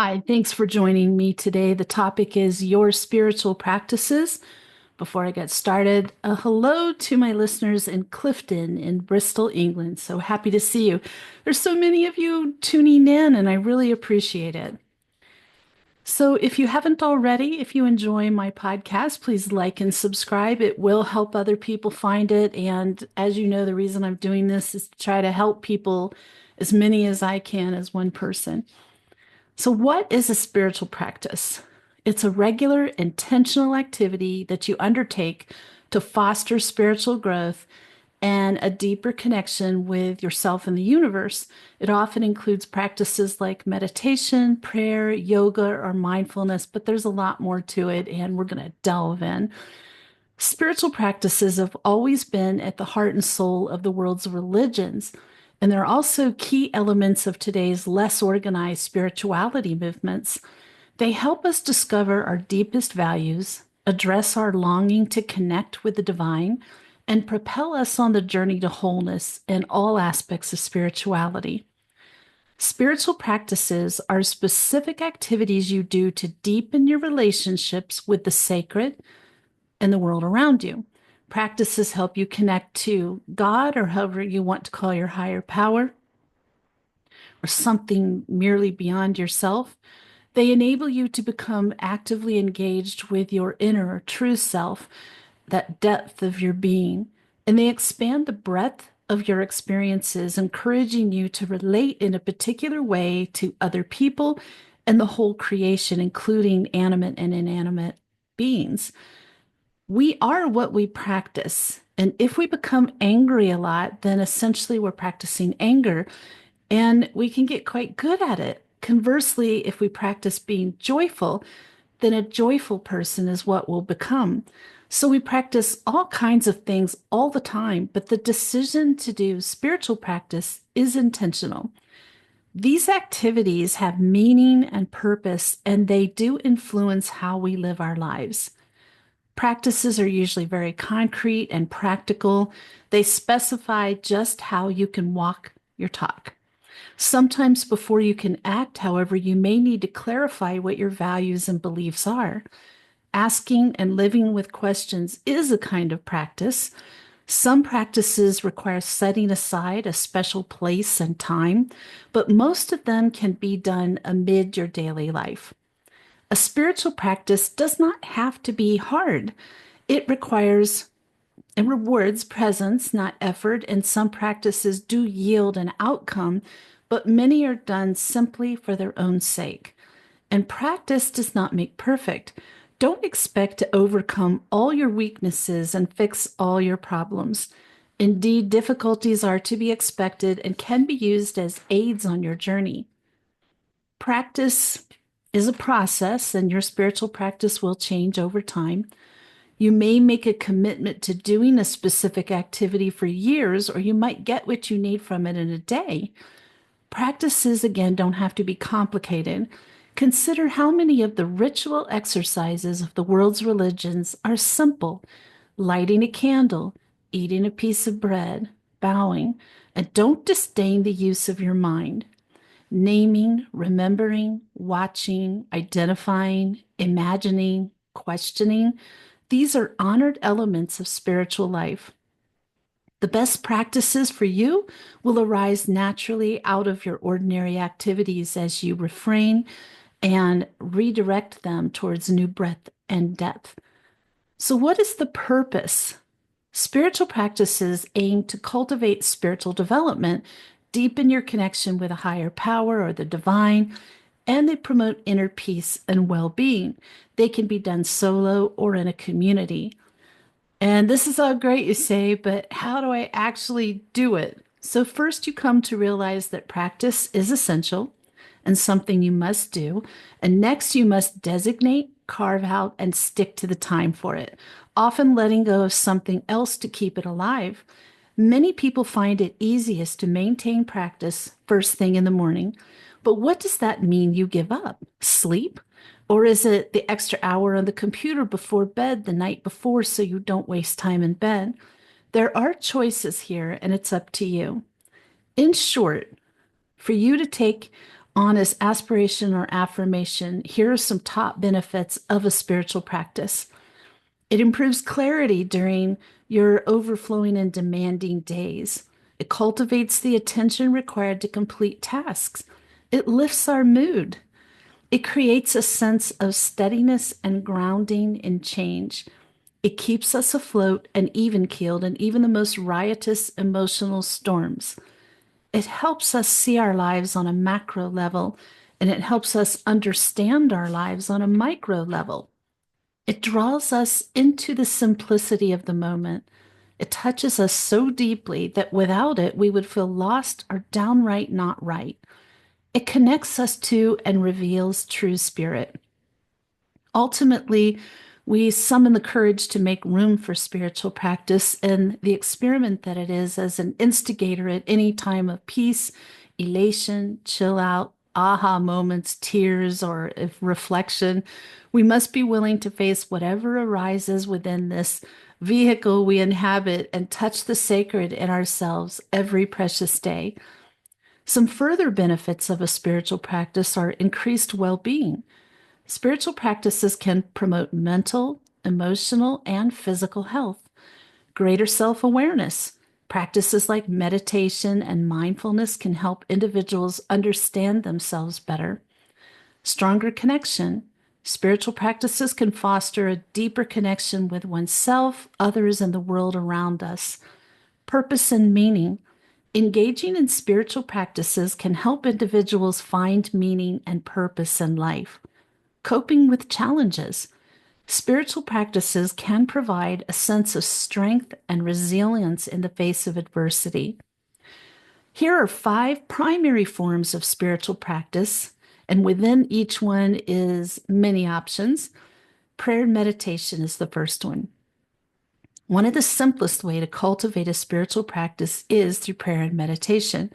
Hi, thanks for joining me today. The topic is your spiritual practices. Before I get started, a hello to my listeners in Clifton in Bristol, England. So happy to see you. There's so many of you tuning in, and I really appreciate it. So, if you haven't already, if you enjoy my podcast, please like and subscribe. It will help other people find it. And as you know, the reason I'm doing this is to try to help people, as many as I can, as one person. So, what is a spiritual practice? It's a regular, intentional activity that you undertake to foster spiritual growth and a deeper connection with yourself and the universe. It often includes practices like meditation, prayer, yoga, or mindfulness, but there's a lot more to it, and we're going to delve in. Spiritual practices have always been at the heart and soul of the world's religions, and they're also key elements of today's less organized spirituality movements. They help us discover our deepest values, address our longing to connect with the divine, and propel us on the journey to wholeness in all aspects of spirituality. Spiritual practices are specific activities you do to deepen your relationships with the sacred and the world around you. Practices help you connect to God, or however you want to call your higher power, or something merely beyond yourself. They enable you to become actively engaged with your inner true self, that depth of your being, and they expand the breadth of your experiences, encouraging you to relate in a particular way to other people and the whole creation, including animate and inanimate beings. We are what we practice. And if we become angry a lot, then essentially we're practicing anger, and we can get quite good at it. Conversely, if we practice being joyful, then a joyful person is what we'll become. So we practice all kinds of things all the time, but the decision to do spiritual practice is intentional. These activities have meaning and purpose, and they do influence how we live our lives. Practices are usually very concrete and practical. They specify just how you can walk your talk. Sometimes before you can act, however, you may need to clarify what your values and beliefs are. Asking and living with questions is a kind of practice. Some practices require setting aside a special place and time, but most of them can be done amid your daily life. A spiritual practice does not have to be hard. It requires and rewards presence, not effort, and some practices do yield an outcome, but many are done simply for their own sake. And practice does not make perfect. Don't expect to overcome all your weaknesses and fix all your problems. Indeed, difficulties are to be expected and can be used as aids on your journey. Practice is a process, and your spiritual practice will change over time. You may make a commitment to doing a specific activity for years, or you might get what you need from it in a day. Practices, again, don't have to be complicated. Consider how many of the ritual exercises of the world's religions are simple: lighting a candle, eating a piece of bread, bowing, and don't disdain the use of your mind. Naming, remembering, watching, identifying, imagining, questioning, these are honored elements of spiritual life. The best practices for you will arise naturally out of your ordinary activities as you refrain and redirect them towards new breadth and depth. So, what is the purpose? Spiritual practices aim to cultivate spiritual development, deepen your connection with a higher power or the divine, and they promote inner peace and well being. They can be done solo or in a community. And this is all great, you say, but how do I actually do it? So, first, you come to realize that practice is essential and something you must do. And next, you must designate, carve out, and stick to the time for it, often letting go of something else to keep it alive. Many people find it easiest to maintain practice first thing in the morning. But what does that mean you give up? Sleep? Or is it the extra hour on the computer before bed the night before so you don't waste time in bed? There are choices here, and it's up to you. In short, for you to take honest aspiration or affirmation, here are some top benefits of a spiritual practice. It improves clarity during your overflowing and demanding days. It cultivates the attention required to complete tasks. It lifts our mood. It creates a sense of steadiness and grounding in change. It keeps us afloat and even keeled in even the most riotous emotional storms. It helps us see our lives on a macro level, and it helps us understand our lives on a micro level. It draws us into the simplicity of the moment. It touches us so deeply that without it, we would feel lost or downright not right. It connects us to and reveals true spirit. Ultimately, we summon the courage to make room for spiritual practice and the experiment that it is as an instigator at any time of peace, elation, chill out, aha moments, tears, or if reflection. We must be willing to face whatever arises within this vehicle we inhabit and touch the sacred in ourselves every precious day. Some further benefits of a spiritual practice are increased well being. Spiritual practices can promote mental, emotional, and physical health, greater self awareness. Practices like meditation and mindfulness can help individuals understand themselves better. Stronger connection. Spiritual practices can foster a deeper connection with oneself, others, and the world around us. Purpose and meaning. Engaging in spiritual practices can help individuals find meaning and purpose in life. Coping with challenges. Spiritual practices can provide a sense of strength and resilience in the face of adversity. Here are 5 primary forms of spiritual practice, and within each one is many options. Prayer and meditation is the first one. One of the simplest way to cultivate a spiritual practice is through prayer and meditation.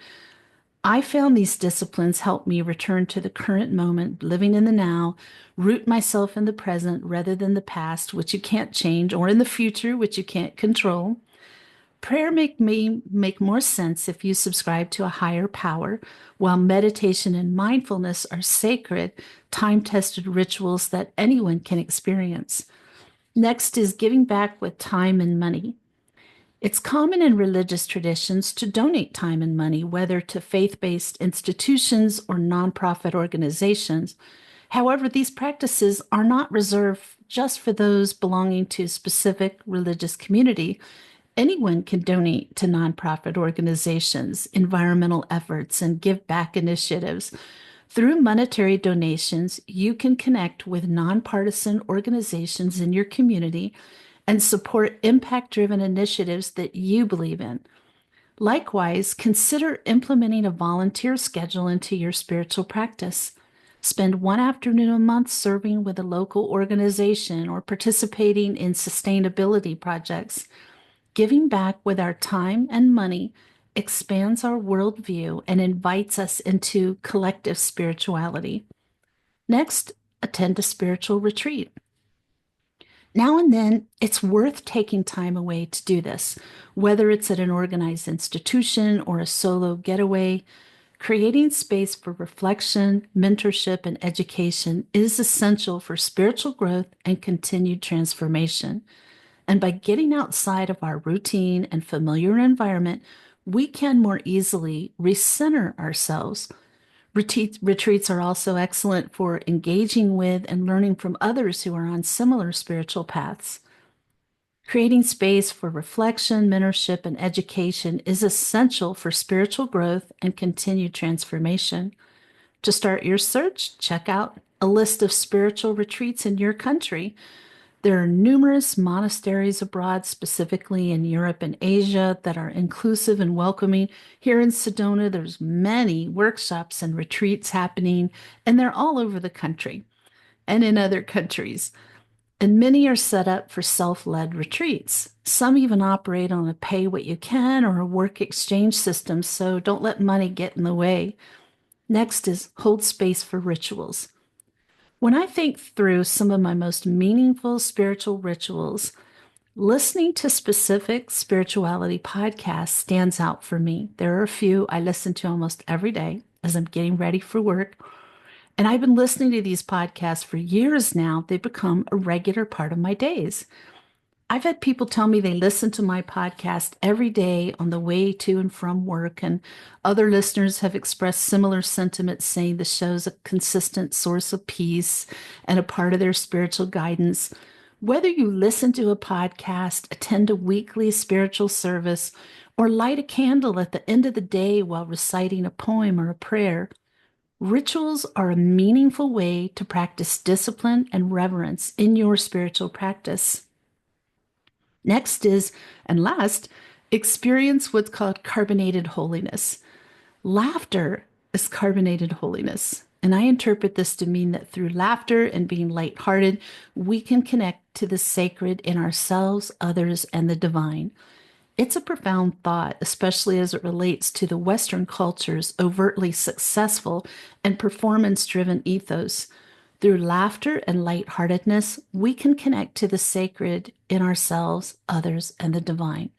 I found these disciplines help me return to the current moment, living in the now, root myself in the present rather than the past, which you can't change, or in the future, which you can't control. Prayer make more sense if you subscribe to a higher power, while meditation and mindfulness are sacred, time-tested rituals that anyone can experience. Next is giving back with time and money. It's common in religious traditions to donate time and money, whether to faith-based institutions or nonprofit organizations. However, these practices are not reserved just for those belonging to a specific religious community. Anyone can donate to nonprofit organizations, environmental efforts, and give back initiatives. Through monetary donations, you can connect with nonpartisan organizations in your community and support impact-driven initiatives that you believe in. Likewise, consider implementing a volunteer schedule into your spiritual practice. Spend one afternoon a month serving with a local organization or participating in sustainability projects. Giving back with our time and money expands our worldview and invites us into collective spirituality. Next, attend a spiritual retreat. Now and then, it's worth taking time away to do this, whether it's at an organized institution or a solo getaway. Creating space for reflection, mentorship, and education is essential for spiritual growth and continued transformation. And by getting outside of our routine and familiar environment, we can more easily recenter ourselves. Retreats are also excellent for engaging with and learning from others who are on similar spiritual paths. Creating space for reflection, mentorship, and education is essential for spiritual growth and continued transformation. To start your search, check out a list of spiritual retreats in your country. There are numerous monasteries abroad, specifically in Europe and Asia, that are inclusive and welcoming. Here in Sedona, there's many workshops and retreats happening, and they're all over the country and in other countries. And many are set up for self-led retreats. Some even operate on a pay-what-you-can or a work exchange system, so don't let money get in the way. Next is hold space for rituals. When I think through some of my most meaningful spiritual rituals, listening to specific spirituality podcasts stands out for me. There are a few I listen to almost every day, as I'm getting ready for work. And I've been listening to these podcasts for years now. They've become a regular part of my days. I've had people tell me they listen to my podcast every day on the way to and from work, and other listeners have expressed similar sentiments, saying the show's a consistent source of peace and a part of their spiritual guidance. Whether you listen to a podcast, attend a weekly spiritual service, or light a candle at the end of the day while reciting a poem or a prayer, rituals are a meaningful way to practice discipline and reverence in your spiritual practice. Next is, and last, experience what's called carbonated holiness. Laughter is carbonated holiness. And I interpret this to mean that through laughter and being lighthearted, we can connect to the sacred in ourselves, others, and the divine. It's a profound thought, especially as it relates to the Western culture's overtly successful and performance-driven ethos. Through laughter and lightheartedness, we can connect to the sacred in ourselves, others, and the divine.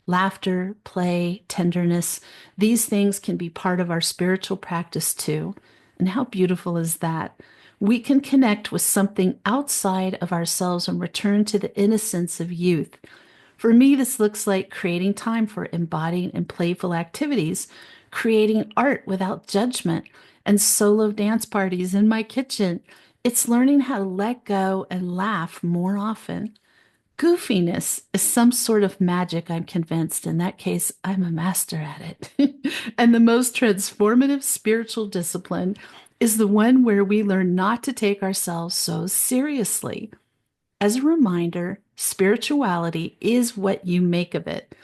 Laughter, play, tenderness, these things can be part of our spiritual practice too. And how beautiful is that? We can connect with something outside of ourselves and return to the innocence of youth. For me, this looks like creating time for embodying and playful activities, creating art without judgment, and solo dance parties in my kitchen. It's learning how to let go and laugh more often. Goofiness is some sort of magic, I'm convinced. In that case, I'm a master at it. And the most transformative spiritual discipline is the one where we learn not to take ourselves so seriously. As a reminder, spirituality is what you make of it.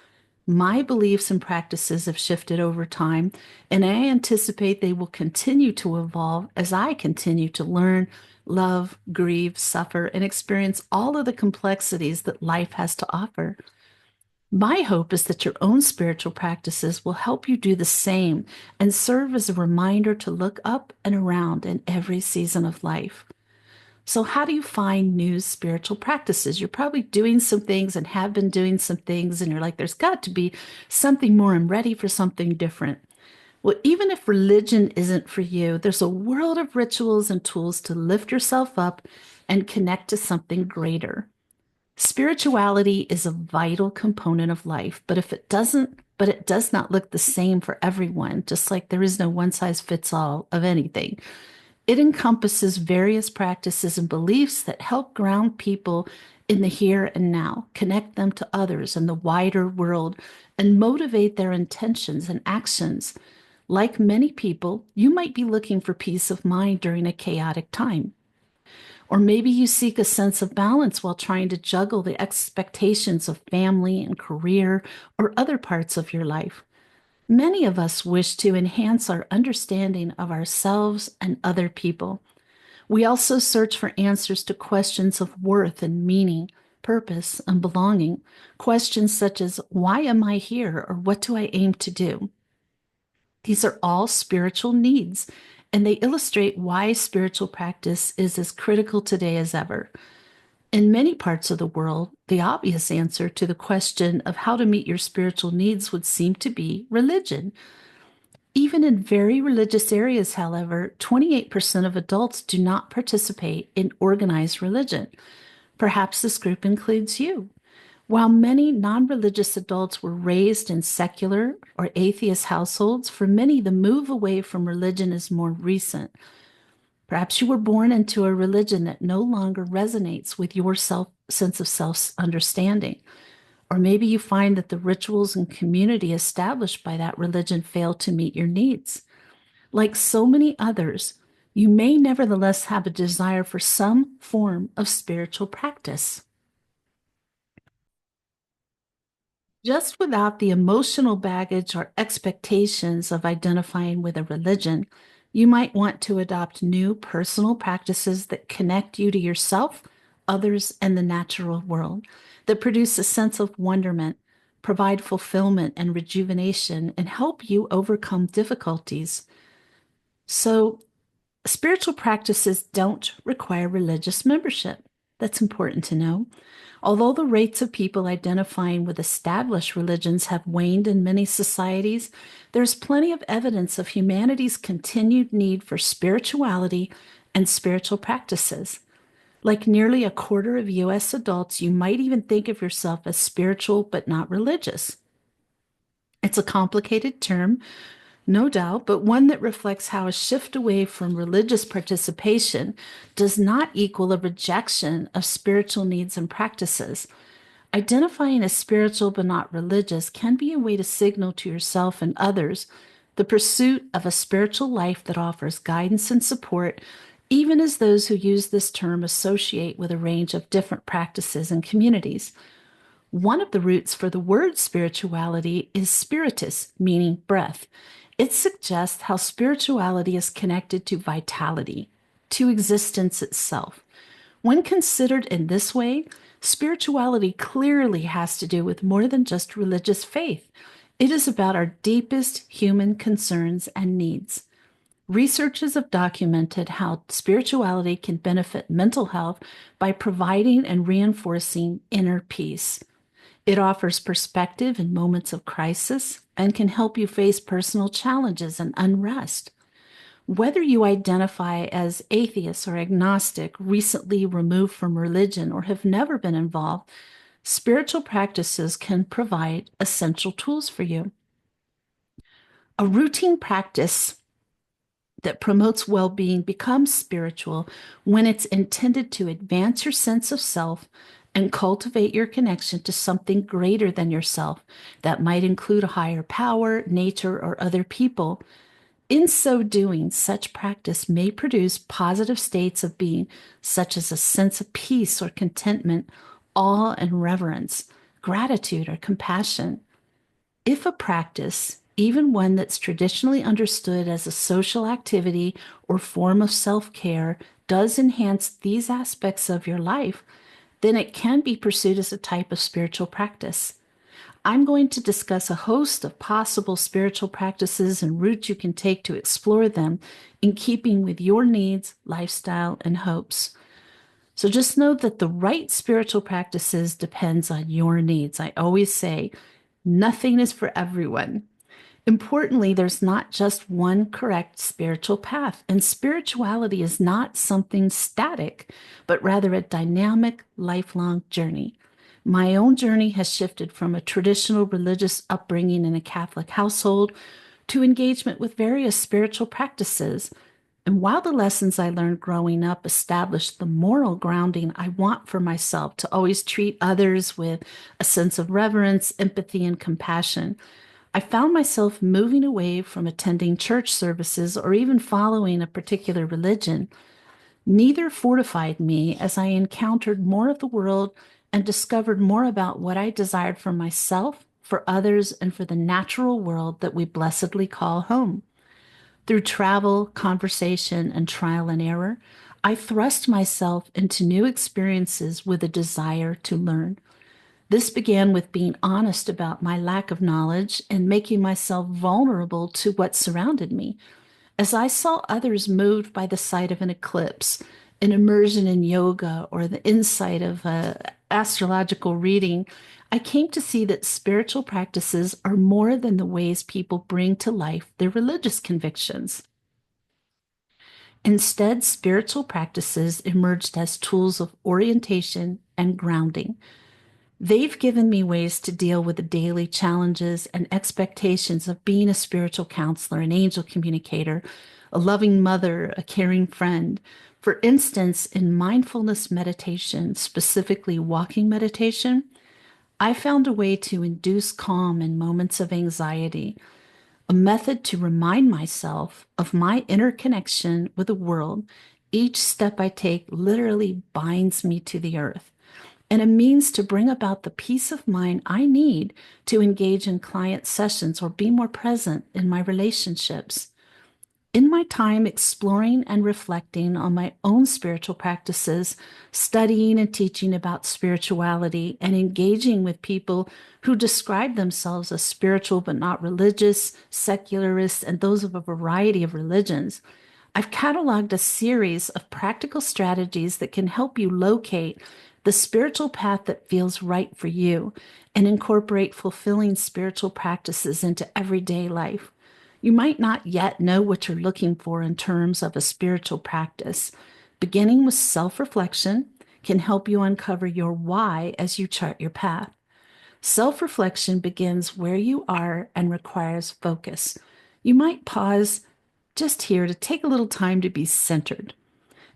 My beliefs and practices have shifted over time, and I anticipate they will continue to evolve as I continue to learn, love, grieve, suffer, and experience all of the complexities that life has to offer. My hope is that your own spiritual practices will help you do the same and serve as a reminder to look up and around in every season of life. So, how do you find new spiritual practices? You're probably doing some things and have been doing some things, and you're like, there's got to be something more. I'm ready for something different. Well, even if religion isn't for you, there's a world of rituals and tools to lift yourself up and connect to something greater. Spirituality is a vital component of life, but it does not look the same for everyone, just like there is no one size fits all of anything. It encompasses various practices and beliefs that help ground people in the here and now, connect them to others and the wider world, and motivate their intentions and actions. Like many people, you might be looking for peace of mind during a chaotic time. Or maybe you seek a sense of balance while trying to juggle the expectations of family and career or other parts of your life. Many of us wish to enhance our understanding of ourselves and other people. We also search for answers to questions of worth and meaning, purpose and belonging. Questions such as, why am I here, or what do I aim to do? These are all spiritual needs, and they illustrate why spiritual practice is as critical today as ever. In many parts of the world, the obvious answer to the question of how to meet your spiritual needs would seem to be religion. Even in very religious areas, however, 28% of adults do not participate in organized religion. Perhaps this group includes you. While many non-religious adults were raised in secular or atheist households, for many the move away from religion is more recent. Perhaps you were born into a religion that no longer resonates with your sense of self-understanding. Or maybe you find that the rituals and community established by that religion fail to meet your needs. Like so many others, you may nevertheless have a desire for some form of spiritual practice. Just without the emotional baggage or expectations of identifying with a religion, you might want to adopt new personal practices that connect you to yourself, others, and the natural world, that produce a sense of wonderment, provide fulfillment and rejuvenation, and help you overcome difficulties. So, spiritual practices don't require religious membership. That's important to know. Although the rates of people identifying with established religions have waned in many societies, there's plenty of evidence of humanity's continued need for spirituality and spiritual practices. Like nearly a quarter of US adults, you might even think of yourself as spiritual but not religious. It's a complicated term, no doubt, but one that reflects how a shift away from religious participation does not equal a rejection of spiritual needs and practices. Identifying as spiritual but not religious can be a way to signal to yourself and others the pursuit of a spiritual life that offers guidance and support, even as those who use this term associate with a range of different practices and communities. One of the roots for the word spirituality is spiritus, meaning breath. It suggests how spirituality is connected to vitality, to existence itself. When considered in this way, spirituality clearly has to do with more than just religious faith. It is about our deepest human concerns and needs. Researchers have documented how spirituality can benefit mental health by providing and reinforcing inner peace. It offers perspective in moments of crisis and can help you face personal challenges and unrest. Whether you identify as atheist or agnostic, recently removed from religion, or have never been involved, spiritual practices can provide essential tools for you. A routine practice that promotes well being becomes spiritual when it's intended to advance your sense of self and cultivate your connection to something greater than yourself. That might include a higher power, nature, or other people. In so doing, such practice may produce positive states of being, such as a sense of peace or contentment, awe and reverence, gratitude or compassion. If a practice, even one that's traditionally understood as a social activity or form of self-care, does enhance these aspects of your life, then it can be pursued as a type of spiritual practice. I'm going to discuss a host of possible spiritual practices and routes you can take to explore them in keeping with your needs, lifestyle, and hopes. So just know that the right spiritual practices depends on your needs. I always say nothing is for everyone. Importantly, there's not just one correct spiritual path, and spirituality is not something static, but rather a dynamic, lifelong journey. My own journey has shifted from a traditional religious upbringing in a Catholic household to engagement with various spiritual practices. And while the lessons I learned growing up established the moral grounding I want for myself to always treat others with a sense of reverence, empathy, and compassion, I found myself moving away from attending church services or even following a particular religion. Neither fortified me as I encountered more of the world and discovered more about what I desired for myself, for others, and for the natural world that we blessedly call home. Through travel, conversation, and trial and error, I thrust myself into new experiences with a desire to learn. This began with being honest about my lack of knowledge and making myself vulnerable to what surrounded me. As I saw others moved by the sight of an eclipse, an immersion in yoga, or the insight of astrological reading, I came to see that spiritual practices are more than the ways people bring to life their religious convictions. Instead, spiritual practices emerged as tools of orientation and grounding. They've given me ways to deal with the daily challenges and expectations of being a spiritual counselor, an angel communicator, a loving mother, a caring friend. For instance, in mindfulness meditation, specifically walking meditation, I found a way to induce calm in moments of anxiety, a method to remind myself of my interconnection with the world. Each step I take literally binds me to the earth, and a means to bring about the peace of mind I need to engage in client sessions or be more present in my relationships. In my time exploring and reflecting on my own spiritual practices, studying and teaching about spirituality, and engaging with people who describe themselves as spiritual but not religious, secularists, and those of a variety of religions, I've cataloged a series of practical strategies that can help you locate the spiritual path that feels right for you and incorporate fulfilling spiritual practices into everyday life. You might not yet know what you're looking for in terms of a spiritual practice. Beginning with self reflection can help you uncover your why as you chart your path. Self reflection begins where you are and requires focus. You might pause just here to take a little time to be centered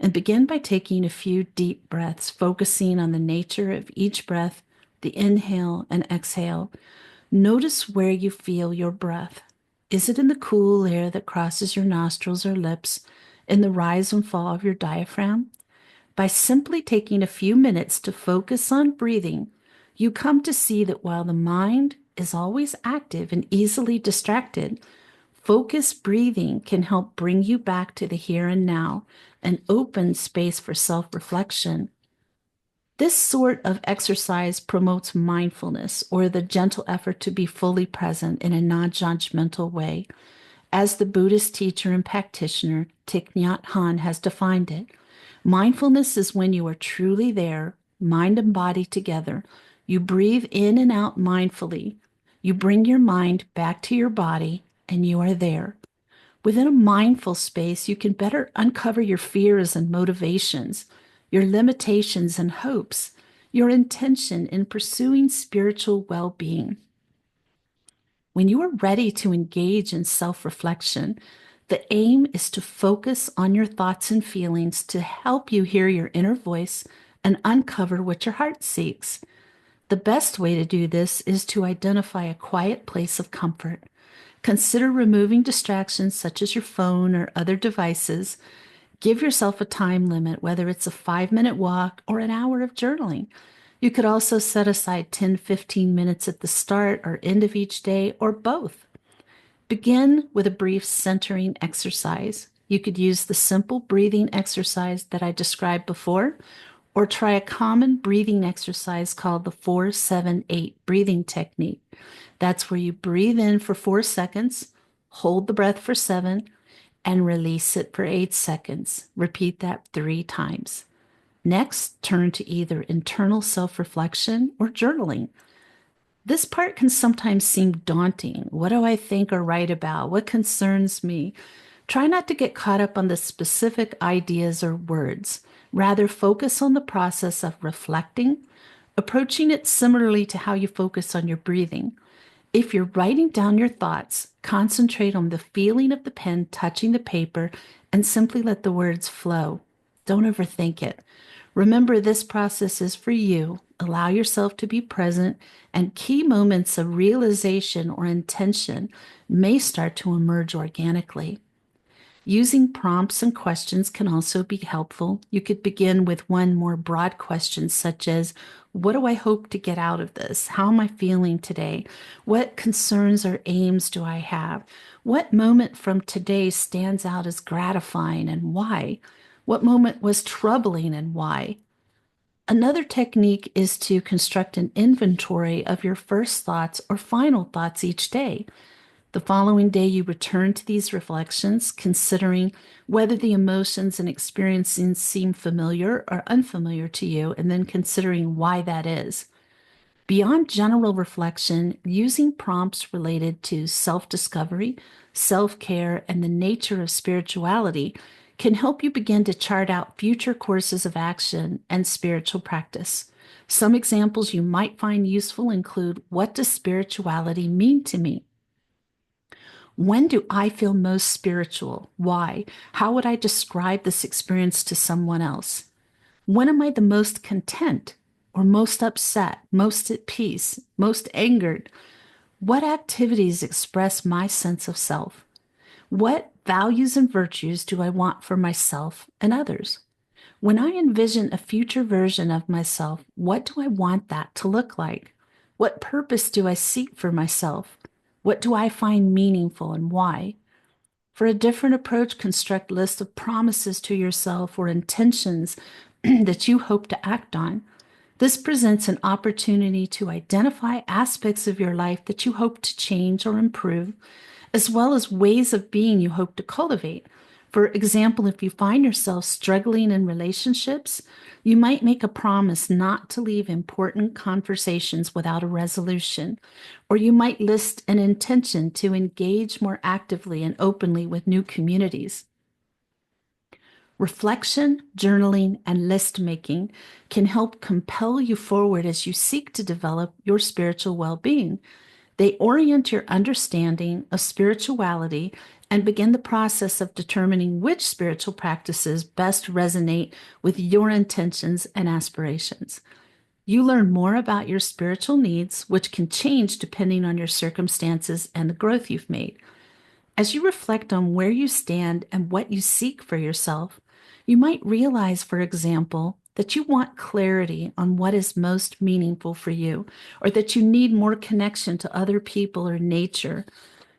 and begin by taking a few deep breaths, focusing on the nature of each breath, the inhale and exhale. Notice where you feel your breath. Is it in the cool air that crosses your nostrils or lips, in the rise and fall of your diaphragm? By simply taking a few minutes to focus on breathing, you come to see that while the mind is always active and easily distracted, focused breathing can help bring you back to the here and now and open space for self reflection. This sort of exercise promotes mindfulness, or the gentle effort to be fully present in a non judgmental way, as the Buddhist teacher and practitioner Thich Nhat Hanh has defined it. Mindfulness is when you are truly there, mind and body together. You breathe in and out mindfully. You bring your mind back to your body, and you are there. Within a mindful space, you can better uncover your fears and motivations, your limitations and hopes, your intention in pursuing spiritual well being. When you are ready to engage in self reflection, the aim is to focus on your thoughts and feelings to help you hear your inner voice and uncover what your heart seeks. The best way to do this is to identify a quiet place of comfort. Consider removing distractions such as your phone or other devices. Give yourself a time limit, whether it's a 5-minute walk or an hour of journaling. You could also set aside 10-15 minutes at the start or end of each day, or both. Begin with a brief centering exercise. You could use the simple breathing exercise that I described before, or try a common breathing exercise called the 4-7-8 breathing technique. That's where you breathe in for 4 seconds, hold the breath for 7, and release it for 8 seconds. Repeat that 3 times. Next, turn to either internal self-reflection or journaling. This part can sometimes seem daunting. What do I think or write about? What concerns me? Try not to get caught up on the specific ideas or words. Rather, focus on the process of reflecting, approaching it similarly to how you focus on your breathing. If you're writing down your thoughts, concentrate on the feeling of the pen touching the paper and simply let the words flow. Don't overthink it. Remember, this process is for you. Allow yourself to be present, and key moments of realization or intention may start to emerge organically. Using prompts and questions can also be helpful. You could begin with one more broad question, such as, what do I hope to get out of this? How am I feeling today? What concerns or aims do I have? What moment from today stands out as gratifying and why? What moment was troubling and why? Another technique is to construct an inventory of your first thoughts or final thoughts each day. The following day, you return to these reflections, considering whether the emotions and experiences seem familiar or unfamiliar to you, and then considering why that is. Beyond general reflection, using prompts related to self-discovery, self-care, and the nature of spirituality can help you begin to chart out future courses of action and spiritual practice. Some examples you might find useful include, what does spirituality mean to me? When do I feel most spiritual? Why? How would I describe this experience to someone else? When am I the most content or most upset, most at peace, most angered? What activities express my sense of self? What values and virtues do I want for myself and others? When I envision a future version of myself, what do I want that to look like? What purpose do I seek for myself? What do I find meaningful and why? For a different approach, construct lists of promises to yourself or intentions that you hope to act on. This presents an opportunity to identify aspects of your life that you hope to change or improve, as well as ways of being you hope to cultivate. For example, if you find yourself struggling in relationships, you might make a promise not to leave important conversations without a resolution, or you might list an intention to engage more actively and openly with new communities. Reflection, journaling, and list making can help compel you forward as you seek to develop your spiritual well being. They orient your understanding of spirituality and begin the process of determining which spiritual practices best resonate with your intentions and aspirations. You learn more about your spiritual needs, which can change depending on your circumstances and the growth you've made. As you reflect on where you stand and what you seek for yourself, you might realize, for example, that you want clarity on what is most meaningful for you, or that you need more connection to other people or nature.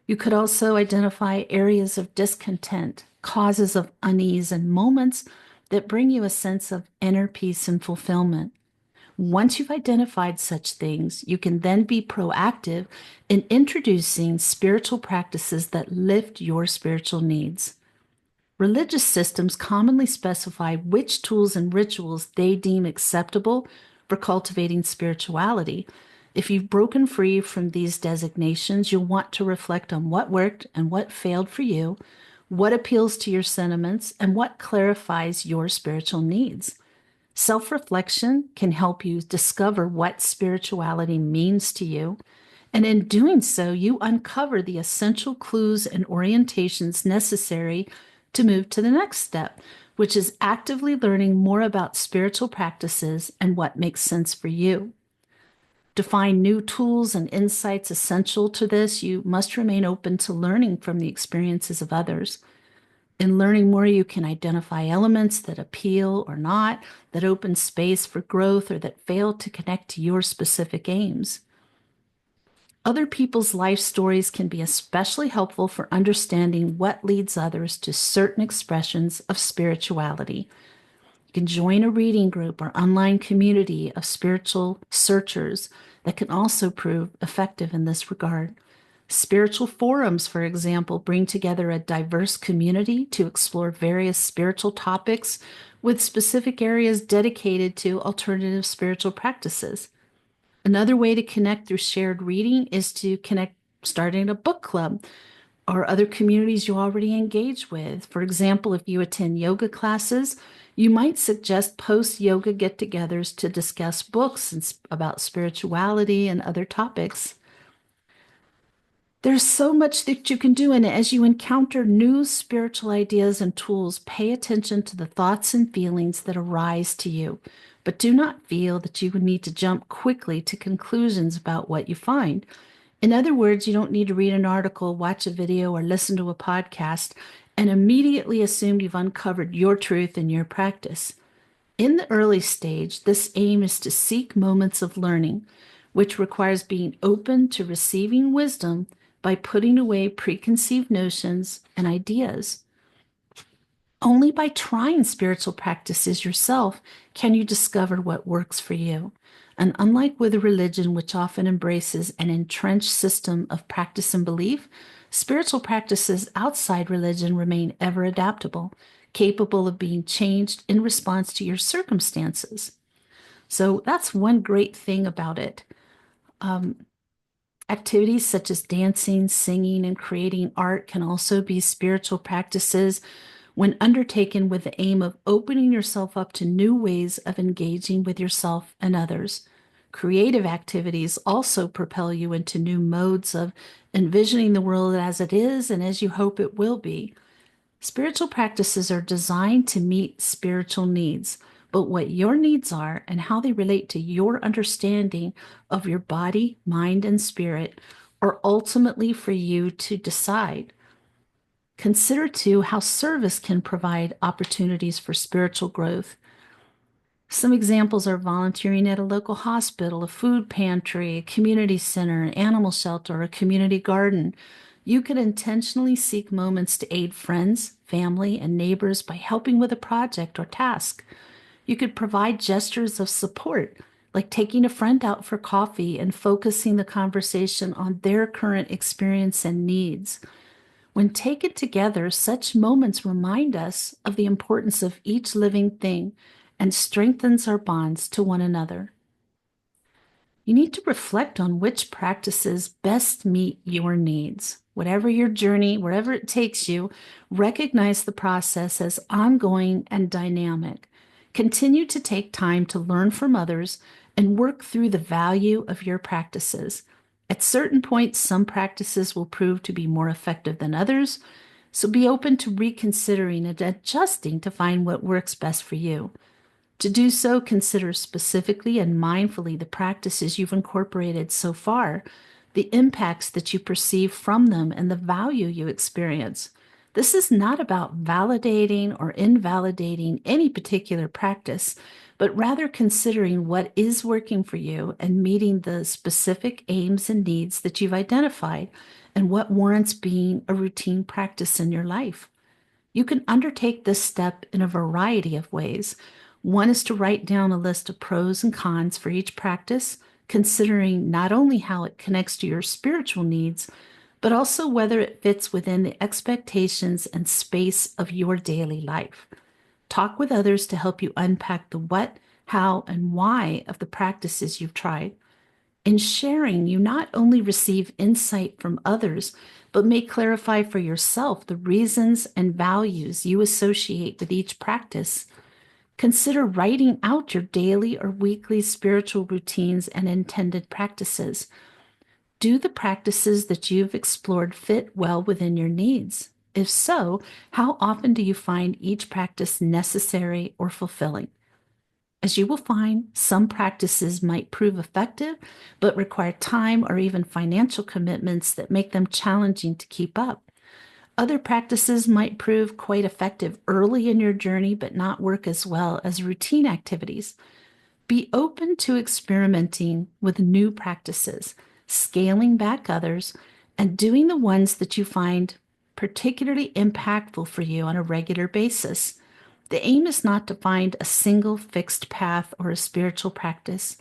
You could also identify areas of discontent, causes of unease, and moments that bring you a sense of inner peace and fulfillment. Once you've identified such things, you can then be proactive in introducing spiritual practices that lift your spiritual needs. Religious systems commonly specify which tools and rituals they deem acceptable for cultivating spirituality. If you've broken free from these designations, you'll want to reflect on what worked and what failed for you, what appeals to your sentiments, and what clarifies your spiritual needs. Self-reflection can help you discover what spirituality means to you, and in doing so, you uncover the essential clues and orientations necessary to move to the next step, which is actively learning more about spiritual practices and what makes sense for you. To find new tools and insights essential to this, you must remain open to learning from the experiences of others. In learning more, you can identify elements that appeal or not, that open space for growth, or that fail to connect to your specific aims. Other people's life stories can be especially helpful for understanding what leads others to certain expressions of spirituality. You can join a reading group or online community of spiritual searchers that can also prove effective in this regard. Spiritual forums, for example, bring together a diverse community to explore various spiritual topics with specific areas dedicated to alternative spiritual practices. Another way to connect through shared reading is to connect starting a book club or other communities you already engage with. For example, if you attend yoga classes, you might suggest post-yoga get-togethers to discuss books about spirituality and other topics. There's so much that you can do, and as you encounter new spiritual ideas and tools, pay attention to the thoughts and feelings that arise to you, but do not feel that you would need to jump quickly to conclusions about what you find. In other words, you don't need to read an article, watch a video, or listen to a podcast and immediately assume you've uncovered your truth in your practice. In the early stage, this aim is to seek moments of learning, which requires being open to receiving wisdom by putting away preconceived notions and ideas. Only by trying spiritual practices yourself can you discover what works for you. And unlike with a religion, which often embraces an entrenched system of practice and belief, spiritual practices outside religion remain ever adaptable, capable of being changed in response to your circumstances. So that's one great thing about it. Activities such as dancing, singing, and creating art can also be spiritual practices when undertaken with the aim of opening yourself up to new ways of engaging with yourself and others. Creative activities also propel you into new modes of envisioning the world as it is and as you hope it will be. Spiritual practices are designed to meet spiritual needs, but what your needs are and how they relate to your understanding of your body, mind, and spirit are ultimately for you to decide. Consider, too, how service can provide opportunities for spiritual growth. Some examples are volunteering at a local hospital, a food pantry, a community center, an animal shelter, or a community garden. You could intentionally seek moments to aid friends, family, and neighbors by helping with a project or task. You could provide gestures of support, like taking a friend out for coffee and focusing the conversation on their current experience and needs. When taken together, such moments remind us of the importance of each living thing and strengthens our bonds to one another. You need to reflect on which practices best meet your needs. Whatever your journey, wherever it takes you, recognize the process as ongoing and dynamic. Continue to take time to learn from others and work through the value of your practices. At certain points, some practices will prove to be more effective than others, so be open to reconsidering and adjusting to find what works best for you. To do so, consider specifically and mindfully the practices you've incorporated so far, the impacts that you perceive from them, and the value you experience. This is not about validating or invalidating any particular practice, but rather considering what is working for you and meeting the specific aims and needs that you've identified and what warrants being a routine practice in your life. You can undertake this step in a variety of ways. One is to write down a list of pros and cons for each practice, considering not only how it connects to your spiritual needs, but also whether it fits within the expectations and space of your daily life. Talk with others to help you unpack the what, how, and why of the practices you've tried. In sharing, you not only receive insight from others, but may clarify for yourself the reasons and values you associate with each practice. Consider writing out your daily or weekly spiritual routines and intended practices. Do the practices that you've explored fit well within your needs? If so, how often do you find each practice necessary or fulfilling? As you will find, some practices might prove effective, but require time or even financial commitments that make them challenging to keep up. Other practices might prove quite effective early in your journey, but not work as well as routine activities. Be open to experimenting with new practices, scaling back others, and doing the ones that you find particularly impactful for you on a regular basis. The aim is not to find a single fixed path or a spiritual practice.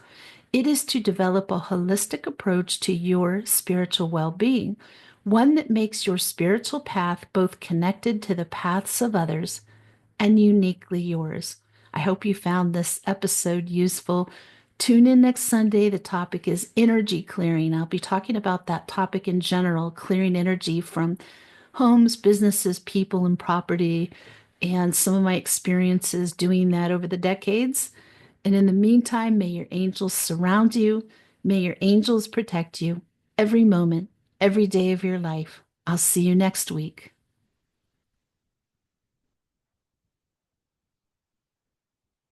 It is to develop a holistic approach to your spiritual well being, one that makes your spiritual path both connected to the paths of others and uniquely yours. I hope you found this episode useful. Tune in next Sunday. The topic is energy clearing. I'll be talking about that topic in general, clearing energy from homes, businesses, people, and property, and some of my experiences doing that over the decades. And in the meantime, may your angels surround you. May your angels protect you every moment, every day of your life. I'll see you next week.